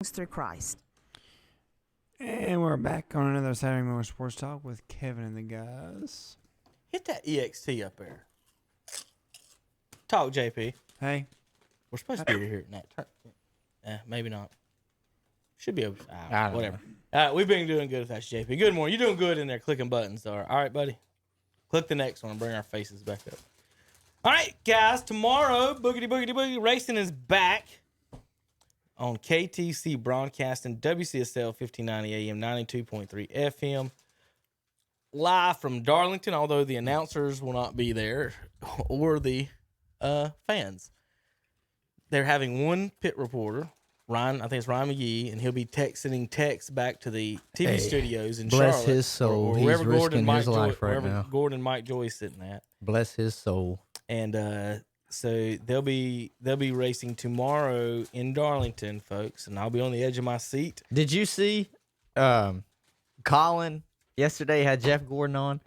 things through Christ. And we're back on another Saturday Morning Sports Talk with Kevin and the guys. Hit that EXT up there. Talk, JP. Hey. We're supposed to be here. No, maybe not. Should be able to. Whatever. We've been doing good with that, JP. Good morning. You're doing good in there clicking buttons. All right, buddy. Click the next one and bring our faces back up. All right, guys. Tomorrow, Boogity Racing is back on KTC Broadcasting, WCSL 1590 AM, 92.3 FM. Live from Darlington, although the announcers will not be there or the fans. They're having one pit reporter, Ryan, I think it's Ryan McGee, and he'll be sending texts back to the TV studios in bless Charlotte. His soul. Or wherever He's risking his life right wherever now. Gordon and Mike Joyce sitting at. Bless his soul. And so they'll be racing tomorrow in Darlington, folks, and I'll be on the edge of my seat. Did you see Colin yesterday had Jeff Gordon on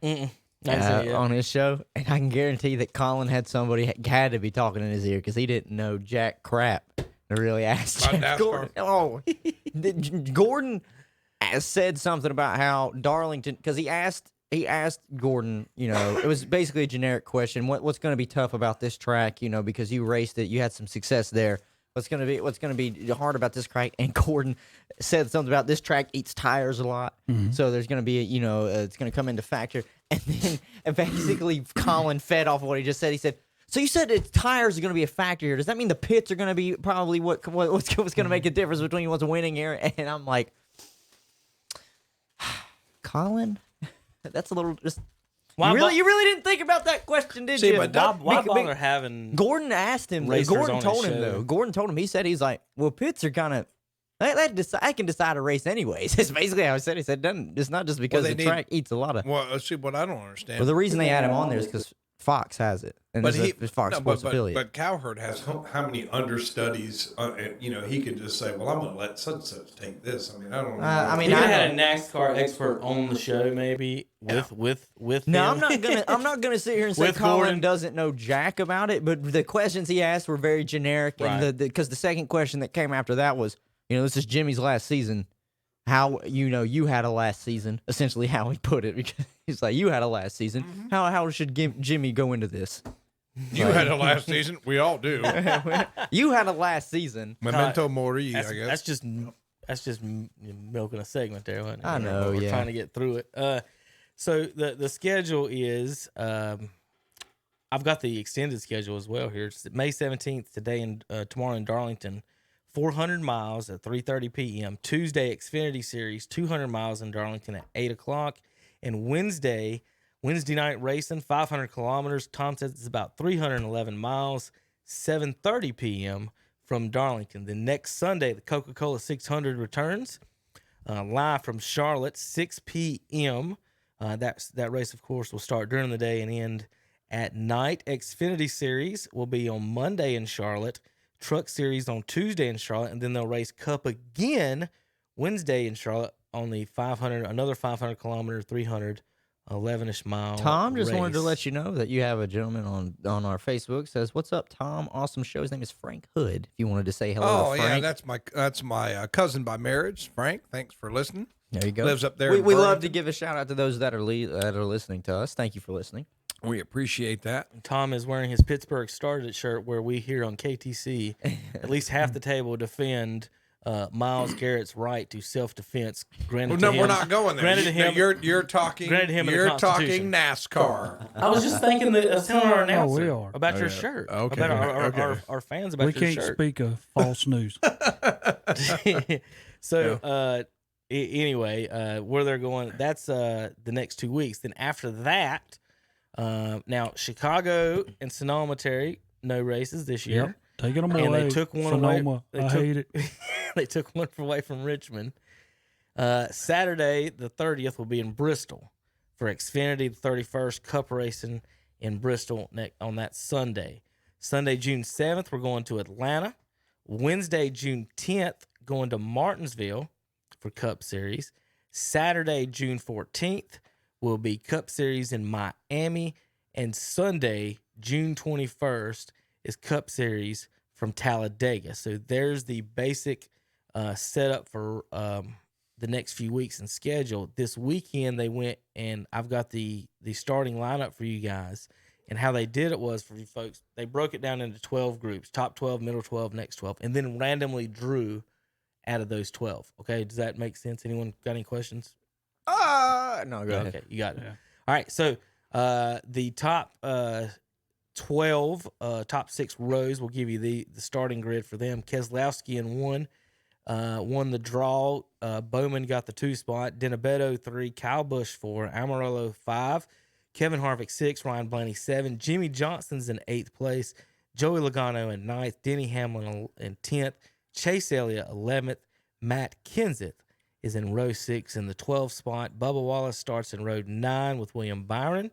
on his show? And I can guarantee that Colin had somebody had to be talking in his ear because he didn't know jack crap to really ask Jeff Gordon. Oh, Gordon said something about how Darlington, because he asked Gordon, it was basically a generic question. What's going to be tough about this track? Because you raced it, you had some success there. What's going to be hard about this track? And Gordon said something about this track eats tires a lot, so there's going to be it's going to come into factor. And then basically Colin fed off of what he just said. He said, "So you said that tires are going to be a factor here. Does that mean the pits are going to be probably what's going to make a difference between what's winning here?" And I'm like, Colin. That's a little just. You really didn't think about that question, did you? But why bother having? Gordon asked him. Gordon told him though. Gordon told him. He said he's like, well, pits are kind of. I can decide a race anyways. That's basically how he said. He said, it's not just because the track eats a lot of. Well, let's see what I don't understand. Well, the reason they had him on there is because Fox has it, and it's Fox Sports affiliate. But Cowherd has how many understudies? He could just say, "Well, I'm going to let such and such take this." I mean, I don't know. He could have had a NASCAR expert on the show, maybe with. No, him. I'm not gonna sit here and say Colin doesn't know jack about it. But the questions he asked were very generic, right. And because the second question that came after that was, this is Jimmy's last season. How you had a last season? Essentially, how he put it. Because he's like, you had a last season. Mm-hmm. How should Jimmy go into this? You had a last season. We all do. You had a last season. Memento mori, I guess. That's just milking a segment there, wasn't it? I know. We're trying to get through it. So the schedule is. I've got the extended schedule as well here. It's May 17th today and tomorrow in Darlington. 400 miles at 3:30 p.m. Tuesday, Xfinity Series, 200 miles in Darlington at 8 o'clock. And Wednesday night racing, 500 kilometers. Tom says it's about 311 miles, 7:30 p.m. from Darlington. The next Sunday, the Coca-Cola 600 returns live from Charlotte, 6 p.m. That race, of course, will start during the day and end at night. Xfinity Series will be on Monday in Charlotte. Truck Series on Tuesday in Charlotte, and then they'll race Cup again Wednesday in Charlotte on the 500 kilometer, 311-ish mile. Tom just race. wanted to let you know that you have a gentleman on our Facebook says, "What's up, Tom? Awesome show." His name is Frank Hood. If you wanted to say hello, to Frank. Yeah, that's my cousin by marriage, Frank. Thanks for listening. There you go. Lives up there. We love to give a shout out to those that are listening to us. Thank you for listening. We appreciate that. Tom is wearing his Pittsburgh Started shirt, where we here on KTC, at least half the table, defend Myles Garrett's right to self-defense. We're not going there. Granted to him, you're talking. Granted him you're talking NASCAR. I was just thinking that I was telling our announcer we are. about your shirt. Okay. About our fans about your shirt. We can't speak of false news. So anyway, where they're going, that's the next 2 weeks. Then after that. Now Chicago and Sonoma Terry, no races this year. Yep, taking them away. And they took one Sonoma, away. I hate it. They took one away from Richmond. Saturday the 30th will be in Bristol for Xfinity. The 31st, Cup racing in Bristol on that Sunday. Sunday, June 7th, we're going to Atlanta. Wednesday, June 10th, going to Martinsville for Cup Series. Saturday, June 14th. Will be Cup Series in Miami, and Sunday, June 21st, is Cup Series from Talladega. So there's the basic set up for the next few weeks and schedule. This weekend they went, and I've got the starting lineup for you guys. And how they did it was, for you folks, they broke it down into 12 groups, top 12, middle 12, next 12, and then randomly drew out of those 12. Okay, does that make sense? Anyone got any questions? No, go ahead. Okay, you got it. Yeah. All right, so the top 12, top 6 rows will give you the starting grid for them. Keselowski in 1 won the draw. Bowman got the 2 spot. Dinabetto 3, Kyle Busch 4, Amarillo 5, Kevin Harvick 6, Ryan Blaney 7, Jimmy Johnson's in 8th place, Joey Logano in 9th, Denny Hamlin in 10th, Chase Elliott 11th, Matt Kenseth is in row 6 in the 12th spot. Bubba Wallace starts in row 9 with William Byron.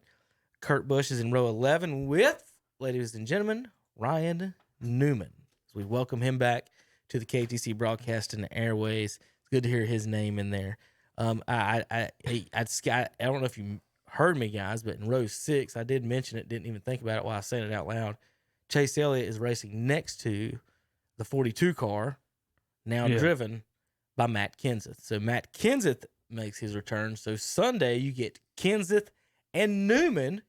Kurt Busch is in row 11 with, ladies and gentlemen, Ryan Newman. So we welcome him back to the KTC broadcast and the airways. It's good to hear his name in there. I don't know if you heard me, guys, but in row 6, I did mention it, didn't even think about it while I was saying it out loud. Chase Elliott is racing next to the 42 car, now driven by Matt Kenseth. So Matt Kenseth makes his return. So Sunday you get Kenseth and Newman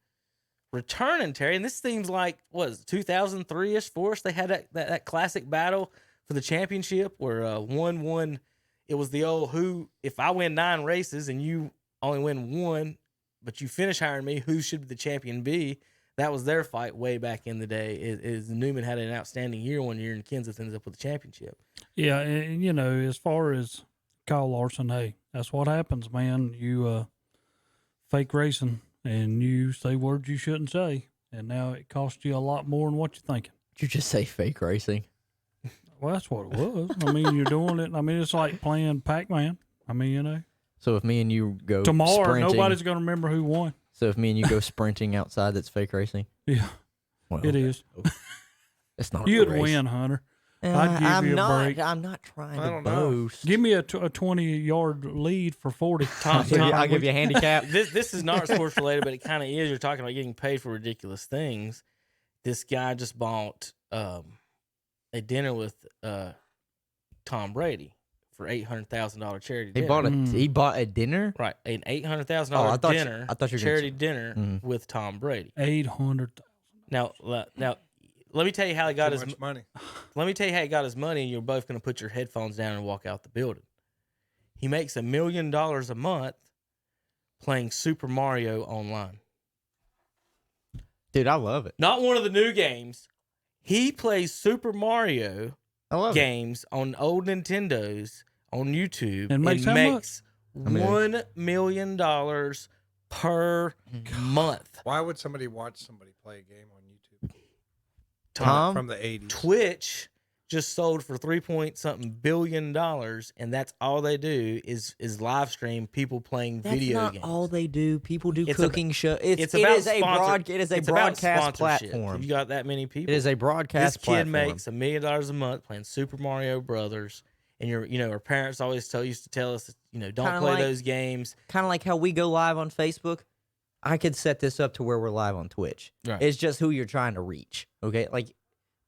returning, Terry. And this seems like, what is it, 2003-ish, 4-ish? They had that classic battle for the championship where one won. It was the old if I win 9 races and you only win 1, but you finish higher than me, who should the champion be? That was their fight way back in the day. Is Newman had an outstanding year one year, and Kenseth ended up with the championship. Yeah, and as far as Kyle Larson, hey, that's what happens, man. You fake racing, and you say words you shouldn't say, and now it costs you a lot more than what you're thinking. Did you just say fake racing? Well, that's what it was. I mean, you're doing it. I mean, it's like playing Pac-Man. I mean, So if me and you go tomorrow, sprinting, nobody's going to remember who won. So if me and you go sprinting outside, that's fake racing? Yeah, Well, it is. It's not You'd a race. win, Hunter. I'd give you a break. I'm not trying I to don't know. boast. Give me a 20-yard lead for 40. I'll give you a handicap. This is not sports related, but it kind of is. You're talking about getting paid for ridiculous things. This guy just bought a dinner with Tom Brady for $800,000 charity dinner. He bought a dinner? Right, an $800,000 dinner, I thought you were charity dinner with Tom Brady. 800. Now, let me tell you how he got Too his much money. Let me tell you how he got his money, and you're both going to put your headphones down and walk out the building. He makes $1 million a month playing Super Mario online. Dude, I love it. Not one of the new games. He plays Super Mario I love games on old Nintendos on YouTube And makes how makes $1 million per month. Why would somebody watch somebody play a game on YouTube? Tom? From the 80s. Twitch just sold for $3.something billion, and that's all they do is live stream people playing That's video not games. all they do. People do It's cooking shows. It's It about is a it's about broadcast sponsorship. platform. You got that many people. It is a broadcast This kid platform. makes $1 million a month playing Super Mario Brothers, and our parents always used to tell us, don't Kinda play like- those games. Kind of like how we go live on Facebook. I could set this up to where we're live on Twitch. Right. It's just who you're trying to reach. Okay, like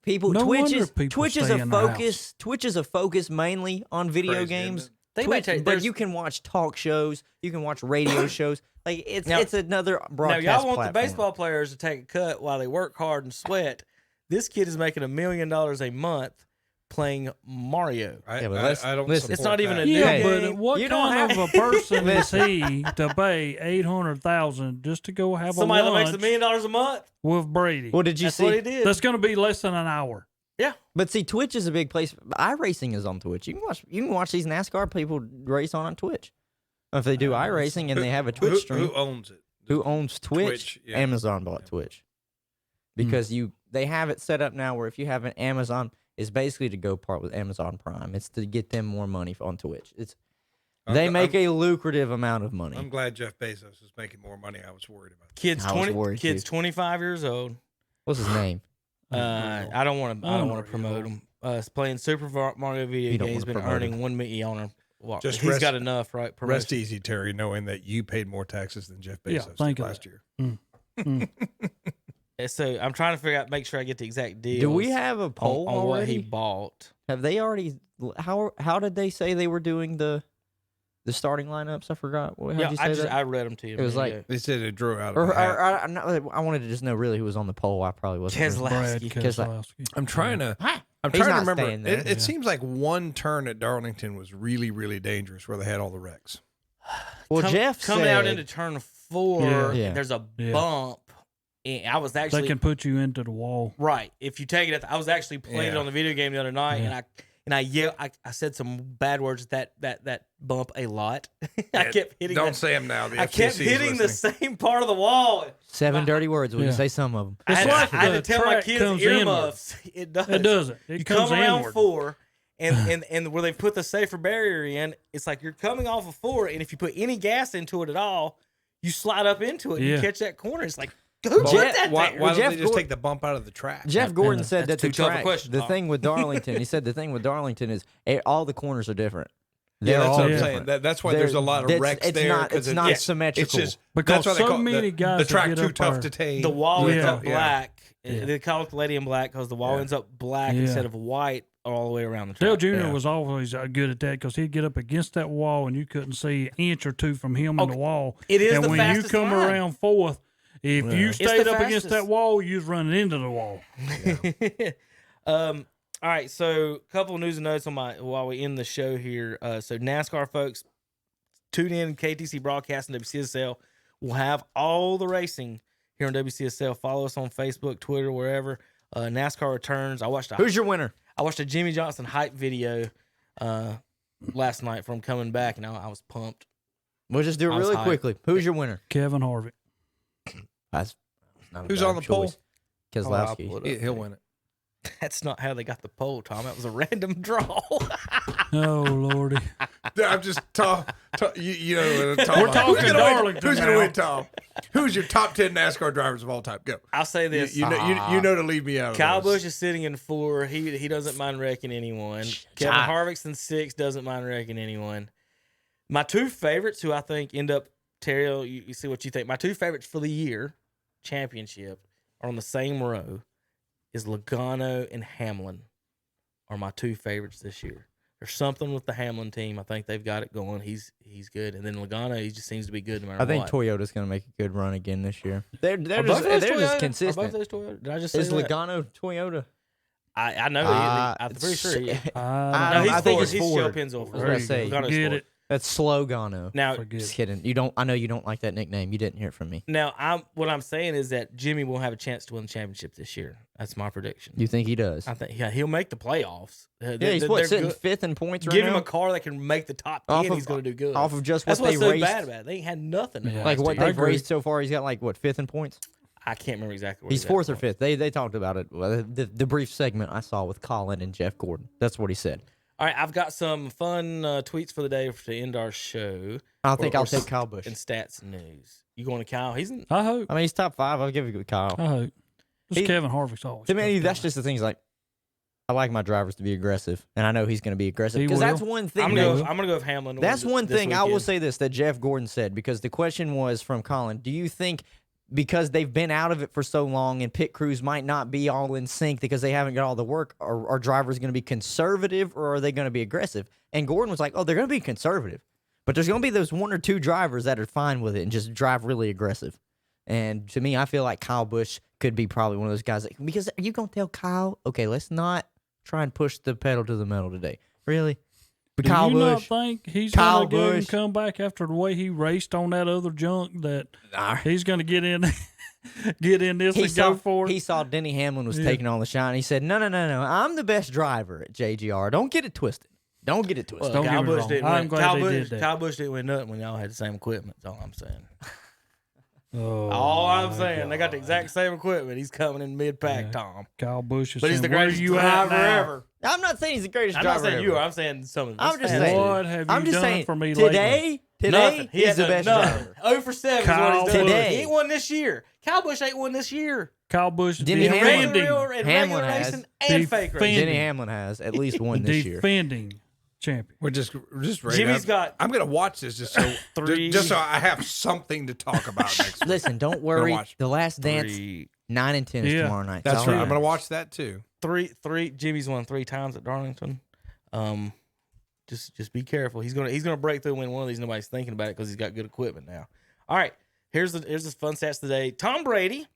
people. No Twitch wonder is people Twitch is stay a in the house. focus. Twitch is a focus mainly on video Crazy, games. isn't Think about Twitch, it, but there's- you can watch talk shows. You can watch radio shows. Like it's Now- another Now, broadcast y'all want platform. the baseball players to take a cut while they work hard and sweat. This kid is making $1 million a month playing Mario. I, Yeah, but I, let's- I don't listen. It's support not even that. a new Yeah, game. but what You don't kind of have- a person is he to pay $800,000 just to go have Somebody a that makes lunch $1 million a month. with Brady? Well, did you That's see? what he did. That's going to be less than an hour. Yeah. But see, Twitch is a big place. iRacing is on Twitch. You can watch these NASCAR people race on Twitch. If they do iRacing and they have a Twitch stream, Who owns it? who owns Twitch? Twitch, yeah. Amazon bought Twitch because they have it set up now where if you have an Amazon, it's basically to go part with Amazon Prime. It's to get them more money on Twitch. They make a lucrative amount of money. I'm glad Jeff Bezos is making more money. I was worried about that. Kid's I was worried, Kid's too. 25 years old. What's his name? I don't want to promote him. He's playing Super Mario video You don't games. wanna Been promote earning him. $1 million on him. Well, Just he's rest- got enough, right? Rest Promotion. easy, Terry, knowing that you paid more taxes than Jeff Yeah, Bezos think did of last that. year. So I'm trying to figure out, make sure I get the exact deal. Do we have a poll on what he already? bought? Have they already? How did they say they were doing the starting lineups? I forgot. How did you say that? I read them to you. It was like They said it drew out of or, a hat. I wanted to just know really who was on the poll. I probably wasn't. Brad Keselowski. Keselowski. I'm trying to He's not remember. staying there. It seems like one turn at Darlington was really, really dangerous where they had all the wrecks. Well, Jeff coming said, out into turn 4. Yeah. There's a Yeah. bump. And I was actually They can put you into the wall. right. If you take it, I was actually playing it on the video game the other night, and I said some bad words at that bump a lot. I kept hitting. Don't say them now. The I kept FTC is hitting the listening. same part of the wall. 7 dirty words. We can say some of them. I had, like I had to the tell my track kids comes earmuffs. It does. It doesn't. It You comes come around inward. 4, and where they put the safer barrier in, it's like you're coming off of 4, and if you put any gas into it at all, you slide up into it. And you Yeah. catch that corner. It's like, who put that Why there? don't Jeff they just Gordon- take the bump out of the track? Jeff Gordon said that that's the too tough a track, question, the Tom. thing with Darlington, he said the thing with Darlington is all the corners are different. Yeah, They're that's all what I'm different. saying. That's why there's a lot of wrecks it's there. Not, 'cause it's not It's symmetrical. just Because that's why they so call many the, guys the that track get too up tough there. to tame. The wall ends Yeah. up black. Yeah. They call it the Lady in Black because the wall Yeah. ends up black Yeah. instead of white all the way around the Dale track. Jr. Yeah. was always good at that because he'd get up against that wall and you couldn't see an inch or two from him in the wall. It is and the when you fastest come line. around 4th, if you It's stayed the up against fastest. that wall, you was running into the wall. All right, so a couple of news and notes while we end the show here. So NASCAR folks, tune in KTC Broadcast and WCSL. We'll have all the racing here on WCSL. Follow us on Facebook, Twitter, wherever. NASCAR returns. Who's your winner? I watched a Jimmy Johnson hype video last night from coming back, and I was pumped. We'll just do it I was really hyped. quickly. Who's your winner? Kevin Harvick. That's not a Who's bad on the poll? choice. Oh, I'll Keselowski. pull it up. He'll win it. That's not how they got the poll, Tom. That was a random draw. Oh, Lordy. I'm just Tom. You know, Tom. We're talking Who's gonna Darlington Who's going now. to win, Tom? Who's your top 10 NASCAR drivers of all time? Go. I'll say this. You know to leave me out. Of Kyle those. Busch is sitting in 4. He doesn't mind wrecking anyone. Kevin Harvick's in 6, doesn't mind wrecking anyone. My 2 favorites, who I think end up, Terry, you see what you think. My 2 favorites for the year, championship, are on the same row, is Logano and Hamlin are my 2 favorites this year. There's something with the Hamlin team. I think they've got it going. He's good. And then Logano, he just seems to be good no matter I think what. Toyota's going to make a good run again this year. They're Are just, both those they're Toyota? just Are consistent. both those Toyota? Did I just say Is that? Logano Toyota? I know. I'm pretty sure. He, I no, he's I think Ford. it's He's Ford. Shell Pennzoil. I was gonna say, Logano's get Ford. it. That's slow Gano. Now, Forget Just it. kidding. You don't. I know you don't like that nickname. You didn't hear it from me. what I'm saying is that Jimmy will have a chance to win the championship this year. That's my prediction. You think he does? I think he'll make the playoffs. Yeah, he's sitting good. 5th in points right Give now. him a car that can make the top 10. He's going to do good. Off of just That's what they what's so raced. bad about it. They ain't had nothing. Yeah. Like what I they've agree. raced so far, he's got like what 5th in points. I can't remember exactly. Where He's at. 4th or 5th. They talked about it. Well, the brief segment I saw with Colin and Jeff Gordon. That's what he said. All right, I've got some fun tweets for the day to end our show. I think I'll Or take Kyle Busch. in stats news. You going to Kyle? He's in. I hope. I mean, he's top 5. I'll give it to Kyle. I hope. This He- Kevin Harvick's always. To me, tough that's guy. just the thing. Is like, I like my drivers to be aggressive, and I know he's going to be aggressive He because will. that's one thing. I'm that- gonna go with Hamlin. That's one this thing I will weekend. say this that Jeff Gordon said because the question was from Colin. Do you think because they've been out of it for so long and pit crews might not be all in sync because they haven't got all the work, are drivers going to be conservative or are they going to be aggressive? And Gordon was like, oh, they're going to be conservative, but there's going to be those 1 or 2 drivers that are fine with it and just drive really aggressive. And to me, I feel like Kyle Busch could be probably one of those guys. Because are you going to tell Kyle, okay, let's not try and push the pedal to the metal today? Really? But Do Kyle you not Busch. think he's Kyle going to get him Busch. come back after the way he raced on that other junk that he's going to get in this and go for it? He saw Denny Hamlin was taking all the shine. He said, no. I'm the best driver at JGR. Don't get it twisted. Don't get it twisted. Don't Kyle get me Busch wrong. didn't I'm win. glad Kyle they Busch, did that. Kyle Busch didn't win nothing when y'all had the same equipment. That's all I'm saying. Oh, All I'm my saying, they got the God. exact same equipment. He's coming in mid-pack, Yeah. Tom. Kyle Busch is But he's the saying, "Where greatest you at driver now?" ever. I'm not saying he's the greatest I'm not driver saying you ever. are. I'm saying some of the I'm just fans saying. do. What have you I'm just done saying, for me lately? today, Nothing. He he's had the done best nothing. driver. 0 for 7 Kyle is what he's done. Busch. He ain't won this year. Kyle Busch ain't won this year. Kyle Busch is Denny In Hamlin. regular and Hamlin regular has. racing and fake racing. Denny Hamlin has at least one this year. defending champion. We're just ready. Jimmy's got I'm going to watch this just so 3. just so I have something to talk about next week. Listen, don't worry. watch The Last Dance, 3. 9 and 10 is Yeah. tomorrow night. That's So right. I'm going to watch that too. three. Jimmy's won 3 times at Darlington. Just be careful. He's gonna break through and win one of these. Nobody's thinking about it because he's got good equipment now. All right, here's the fun stats today. Tom Brady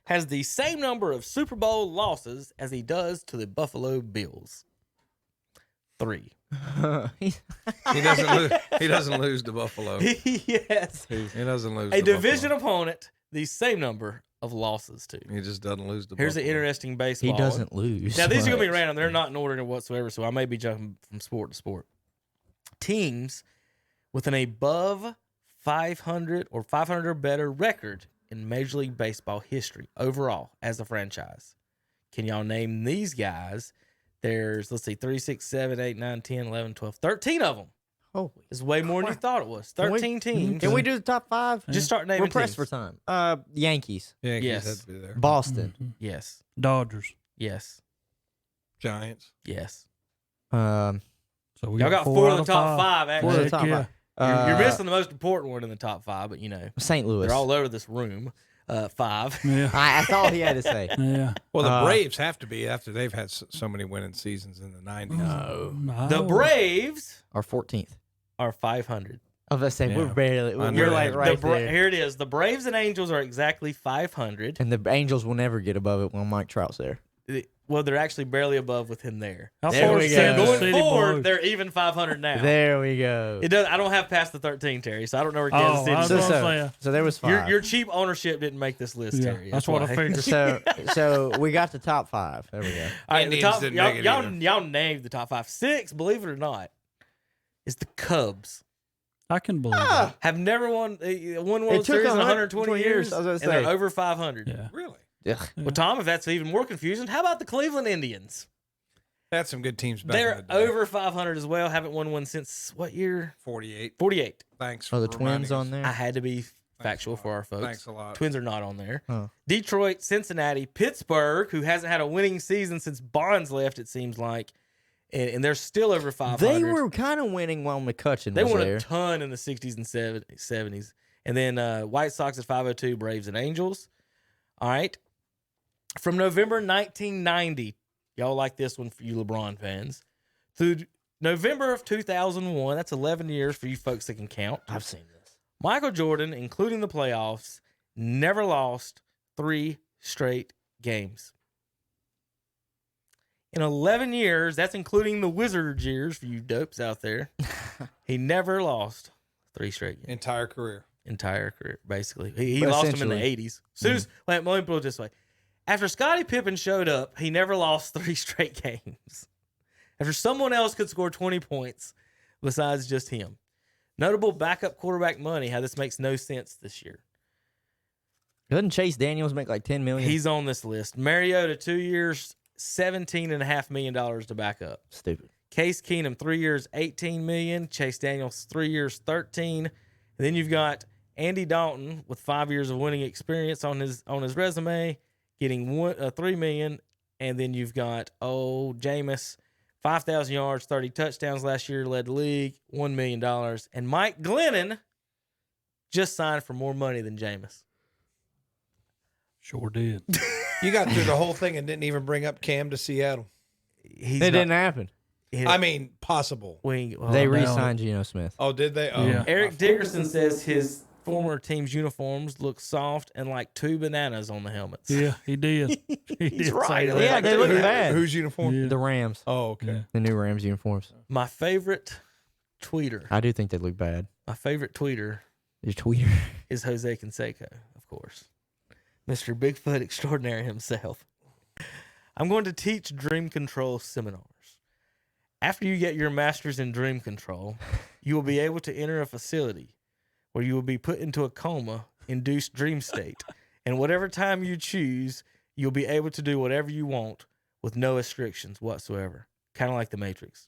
has the same number of Super Bowl losses as he does to the Buffalo Bills. 3. He doesn't lose to Buffalo. Yes, He doesn't lose. a to division Buffalo. opponent the same number of losses to. He just doesn't lose to. Here's Buffalo. an interesting baseball. He doesn't lose. Now, these are going to be much. random. They're not in order whatsoever, so I may be jumping from sport to sport. Teams with an above 500 or 500 or better record in Major League Baseball history overall as a franchise. Can y'all name these guys? There's, let's see, 3, 6, 7, 8, 9, 10, 11, 12, 13 of them. Holy. It's way more than you thought it was. 13 teams. Can we do the top 5? Just start naming We're pressed teams. for time. Yankees, Yankees Yes. had to be there. Boston, Yes. Dodgers. Yes. Giants. Yes. So we Y'all got 4 of the top 5, Four actually. of the top yeah. 5. You're missing the most important one in the top 5, but St. Louis. they're all over this room. 5. Yeah. That's all he had to say. Yeah. Well, the Uh, Braves have to be after they've had so many winning seasons in the 90s. No. The Braves Or 14th. are 500. I was going to say, we're Yeah. barely. I know We're that. like right there. Here it is. The Braves and Angels are exactly 500. And the Angels will never get above it when Mike Trout's there. Well, they're actually barely above with him there. How There far we is go. Kansas Going City forward, Blues? they're even 500 now. There we go. It does. I don't have past the 13, Terry, so I don't know where Kansas I was City. gonna say, So there was 5. Your cheap ownership didn't make this list, yeah, Terry. that's what I why. figured. So we got the top 5. There we go. All right, the Indians top, didn't make it either. y'all named the top 5. 6, believe it or not, is the Cubs. I can believe that. Have never won World It took Series in 120 120 years, I was gonna and they're say. over 500. Yeah. Really? Ugh. Well, Tom, if that's even more confusing, how about the Cleveland Indians? Had some good teams back in They're the day. over 500 as well. Haven't won one since what year? 48. 48. Thanks Are for the Twins reminding on us. there? I had to be factual for our folks. Thanks a lot. Twins are not on there. Huh. Detroit, Cincinnati, Pittsburgh, who hasn't had a winning season since Bonds left, it seems like, and they're still over 500. They were kind of winning while McCutcheon They was won there. a ton in the 60s and 70s. And then White Sox at 502, Braves and Angels. All right. From November 1990, y'all like this one for you LeBron fans, through November of 2001, that's 11 years for you folks that can count. I've seen this. Michael Jordan, including the playoffs, never lost 3 straight games. In 11 years, that's including the Wizards years for you dopes out there, he never lost 3 straight games. Entire career. Entire career, basically. He lost them in the Essentially. 80s. Soon as, let me put it this way. After Scottie Pippen showed up, he never lost 3 straight games. After someone else could score 20 points besides just him. Notable backup quarterback money, how this makes no sense this year. Doesn't Chase Daniels make like $10 million? He's on this list. Mariota, 2 years, $17.5 million to back up. Stupid. Case Keenum, 3 years, $18 million. Chase Daniels, 3 years, $13 million. And then you've got Andy Dalton with 5 years of winning experience on his resume, getting $3 million. And then you've got Jameis, 5,000 yards, 30 touchdowns last year, led the league, $1 million. And Mike Glennon just signed for more money than Jameis. Sure did. You got through the whole thing and didn't even bring up Cam to Seattle. It didn't happen. I mean, possible. They re-signed Geno Smith. Oh, did they? Oh, Yeah. Eric Dickerson says his former team's uniforms look soft and like 2 bananas on the helmets. Yeah, he did. He did right. say that. Yeah, they look bad. Whose uniform? Yeah. The Rams. Oh, okay. Yeah. The new Rams uniforms. My favorite tweeter. I do think they look bad. My favorite tweeter Your tweeter. is Jose Canseco, of course. Mr. Bigfoot extraordinary himself. I'm going to teach dream control seminars. After you get your master's in dream control, you will be able to enter a facility where you will be put into a coma-induced dream state. And whatever time you choose, you'll be able to do whatever you want with no restrictions whatsoever. Kind of like the Matrix.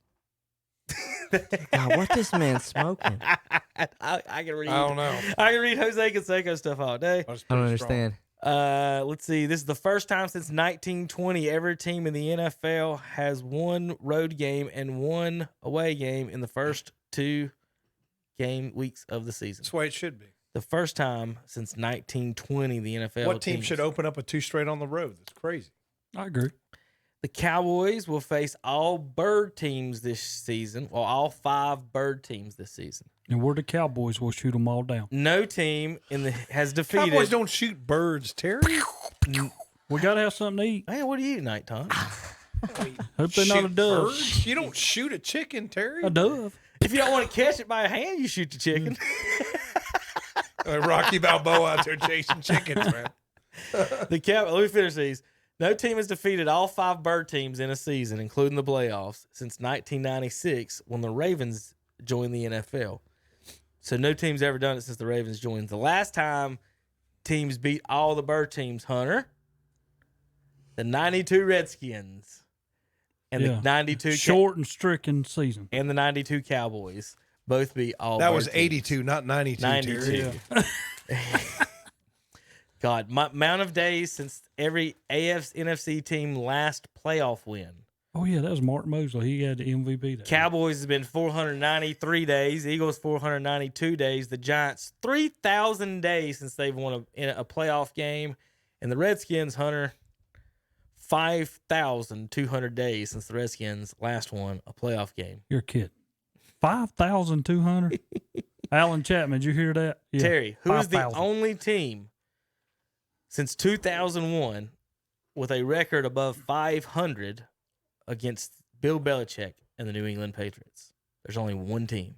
God, what this man smoking? I can read. I don't know. I can read Jose Canseco stuff all day. That's I don't pretty strong. understand. Let's see. This is the first time since 1920 every team in the NFL has 1 road game and 1 away game in the first 2 game weeks of the season. That's the way it should be. The first time since 1920 the NFL. What team teams- should open up a 2 straight on the road? That's crazy. I agree. The Cowboys will face all bird teams this season. Well, all 5 bird teams this season. And we're the Cowboys. We'll shoot them all down. No team has defeated. Cowboys don't shoot birds, Terry. We got to have something to eat. Hey, what do you eat tonight, Tom? Hope they're not a dove. Birds? You don't shoot a chicken, Terry. A dove. If you don't want to catch it by a hand, you shoot the chicken. Rocky Balboa out there chasing chickens, man. Let me finish these. No team has defeated all 5 bird teams in a season, including the playoffs, since 1996 when the Ravens joined the NFL. So no team's ever done it since the Ravens joined. The last time teams beat all the bird teams, Hunter, the 92 Redskins and the 92 short and stricken season. And the 92 Cowboys both beat all That bird was teams. 82, not 92. 92. Terry. God, amount of days since every NFC team last playoff win. Oh, yeah, that was Mark Mosley. He had the MVP that Cowboys has been 493 days. Eagles 492 days. The Giants 3,000 days since they've won a playoff game. And the Redskins, Hunter, 5,200 days since the Redskins last won a playoff game. You're a kid. 5,200? Alan Chapman, did you hear that? Yeah, Terry, who is the 5,000. only team since 2001 with a record above 500 against Bill Belichick and the New England Patriots? There's only one team.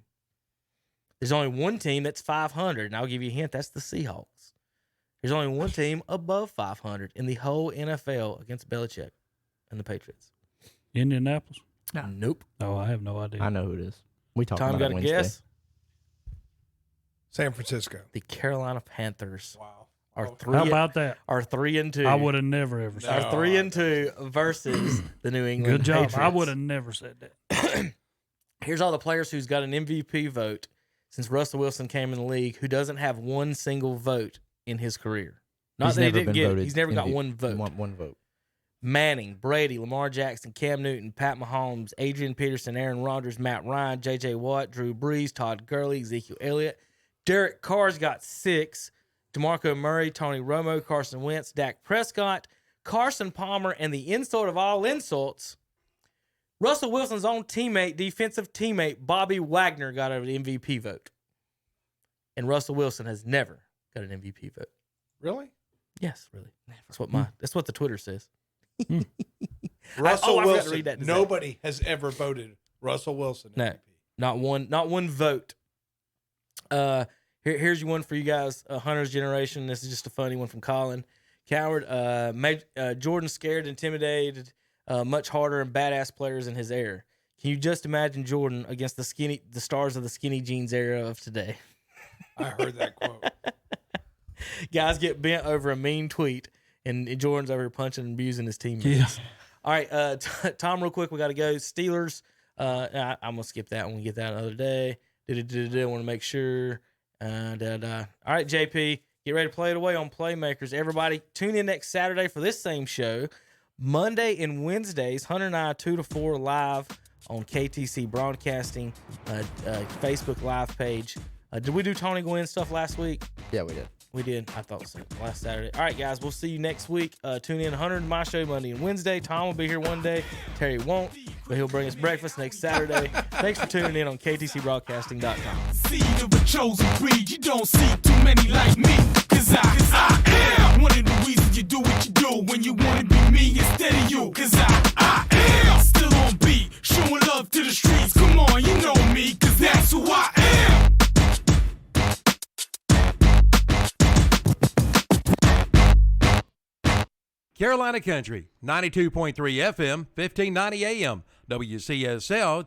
There's only one team that's 500, and I'll give you a hint. That's the Seahawks. There's only one team above 500 in the whole NFL against Belichick and the Patriots. Indianapolis? Nope. Oh, I have no idea. I know who it is. We talked Tom, about got it a Wednesday. guess? San Francisco. The Carolina Panthers Wow. are Okay. 3. How about that? Are 3-2. I would have never, ever said Are 3-2 versus the New England Good job. Patriots. I would have never said that. Here's all the players who's got an MVP vote since Russell Wilson came in the league who doesn't have one single vote in his career. Not He's that he never didn't been get it. voted He's never got MVP. one vote. One vote. Manning, Brady, Lamar Jackson, Cam Newton, Pat Mahomes, Adrian Peterson, Aaron Rodgers, Matt Ryan, J.J. Watt, Drew Brees, Todd Gurley, Ezekiel Elliott. Derek Carr's got 6. DeMarco Murray, Tony Romo, Carson Wentz, Dak Prescott, Carson Palmer, and the insult of all insults, Russell Wilson's own teammate, defensive teammate, Bobby Wagner got an MVP vote. And Russell Wilson has never got an MVP vote. Really? Yes, really. That's what the Twitter says. Russell I forgot to Wilson. read that today. Nobody has ever voted Russell Wilson No. MVP. Not one vote. Here's one for you guys. Hunter's generation. This is just a funny one from Colin. Coward. Jordan scared, intimidated, much harder and badass players in his era. Can you just imagine Jordan against the stars of the skinny jeans era of today? I heard that quote. Guys get bent over a mean tweet, and Jordan's over here punching and abusing his teammates. Yeah. All right, Tom, real quick, we got to go. Steelers. I'm gonna skip that one. We get that another day. I want to make sure. All right, JP, get ready to play it away on Playmakers. Everybody, tune in next Saturday for this same show. Monday and Wednesdays, Hunter and I 2 to 4 live on KTC Broadcasting Facebook Live page. Did we do Tony Gwynn stuff last week? Yeah, we did. We did. I thought so. Last Saturday. All right, guys. We'll see you next week. Tune in. Hunter and my show Monday and Wednesday. Tom will be here one day. Terry won't, but he'll bring us breakfast next Saturday. Thanks for tuning in on KTCBroadcasting.com. Seed of a chosen breed. You don't see too many like me. Cause I am one of the reasons you do what you do when you want to be me instead of you. Cause I am still on beat. Showing love to the streets. Come on, you know me. Cause that's who I am. Carolina Country, 92.3 FM, 1590 AM, WCSL,